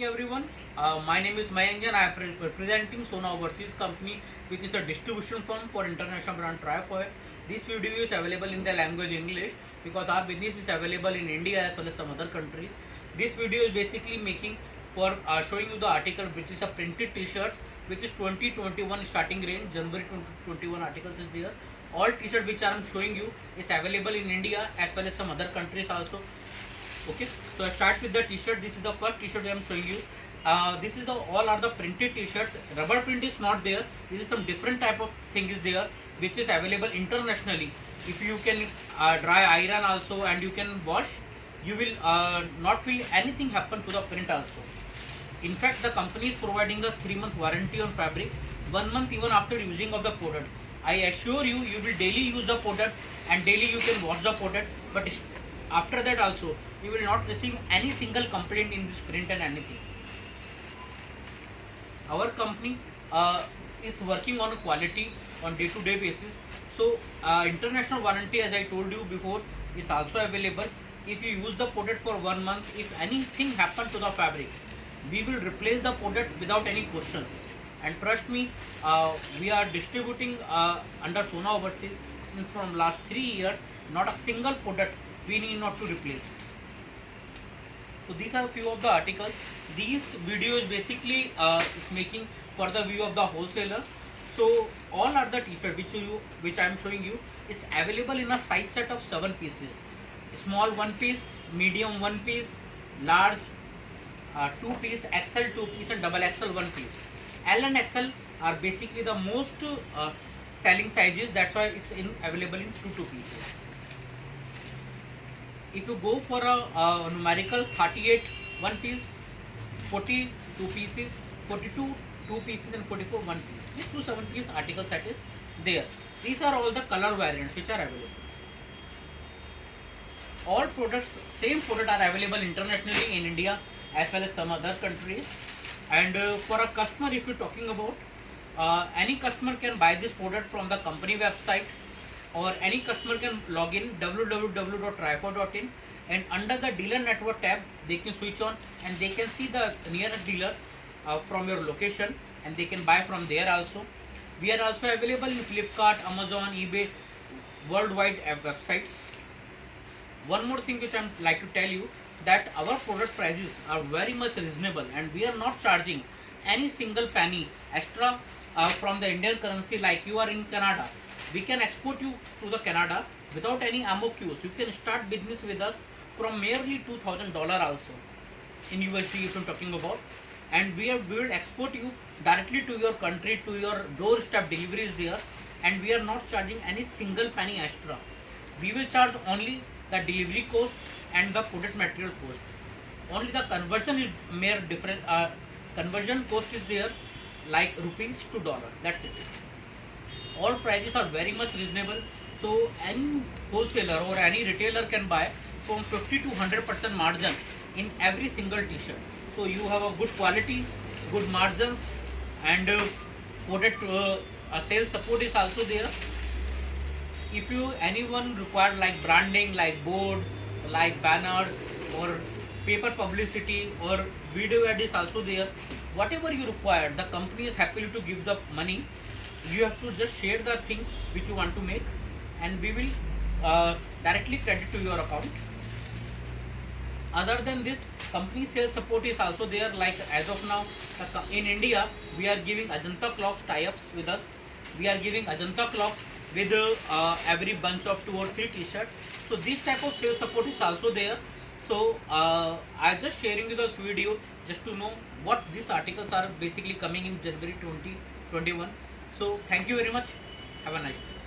Everyone, my name is Mayank and I am representing Sona Overseas Company, which is a distribution firm for international brand Trifoil. This video is available in the language English because our business is available in India as well as some other countries. This video is basically making for showing you the article, which is a printed T-shirts, which is 2021 starting range. January 2021 articles is there. All T-shirt which I am showing you is available in India as well as some other countries also. Okay, so I start with the t-shirt. This is the first t-shirt I am showing you. This is the all are the printed t-shirts. Rubber print is not there. This is some different type of thing is there, which is available internationally. If you can dry iron also and you can wash, you will not feel anything happen to the print also. In fact, the company is providing a 3-month warranty on fabric, 1 month even after using of the product. I assure you, you will daily use the product and daily you can wash the product, but after that also you will not receive any single complaint in this print and anything. Our company is working on quality on day-to-day basis. So international warranty, as I told you before, is also available. If you use the product for 1 month, if anything happens to the fabric, we will replace the product without any questions. And trust me, we are distributing under Sona Overseas since from last 3 years. Not a single product we need not to replace. So these are a few of the articles. These videos basically is making for the view of the wholesaler. So all are the t-shirt which I am showing you is available in a size set of 7 pieces. Small 1 piece, medium 1 piece, large 2 piece, XL 2 piece and double XL 1 piece. L and XL are basically the most selling sizes. That's why it's available in 2 pieces. If you go for a numerical 38 1 piece, 40 2 pieces, 42 2 pieces and 44 1 piece. This 2 7 piece article set is there. These are all the color variants which are available. All products, same product are available internationally in India as well as some other countries. And for a customer, if you're talking about, any customer can buy this product from the company website, or any customer can log in www.trifoil.in, and under the dealer network tab they can switch on and they can see the nearest dealer from your location, and they can buy from there also. We are also available in Flipkart, Amazon, eBay, worldwide websites. One more thing which I would like to tell you, that our product prices are very much reasonable and we are not charging any single penny extra from the Indian currency. Like you are in Canada, we can export you to the Canada without any MOQs. You can start business with us from merely $2,000 also in USD if I'm talking about, and we will export you directly to your country, to your doorstep deliveries there, and we are not charging any single penny extra. We will charge only the delivery cost and the product material cost. Only the conversion is mere different. Conversion cost is there, like rupees to dollar. That's it. All prices are very much reasonable. So any wholesaler or any retailer can buy from 50 to 100% margin in every single t-shirt. So you have a good quality, good margins, and product sales support is also there. If you anyone require like branding, like board, like banners or paper publicity or video ad is also there. Whatever you require, the company is happy to give the money. You have to just share the things which you want to make, and we will directly credit to your account. Other than this, company sales support is also there. Like as of now, in India, we are giving Ajanta Clocks tie-ups with us. We are giving Ajanta Clocks with every bunch of 2 or 3 t-shirts. So this type of sales support is also there. So I just sharing you this video just to know what these articles are basically coming in January 2021. So thank you very much. Have a nice day.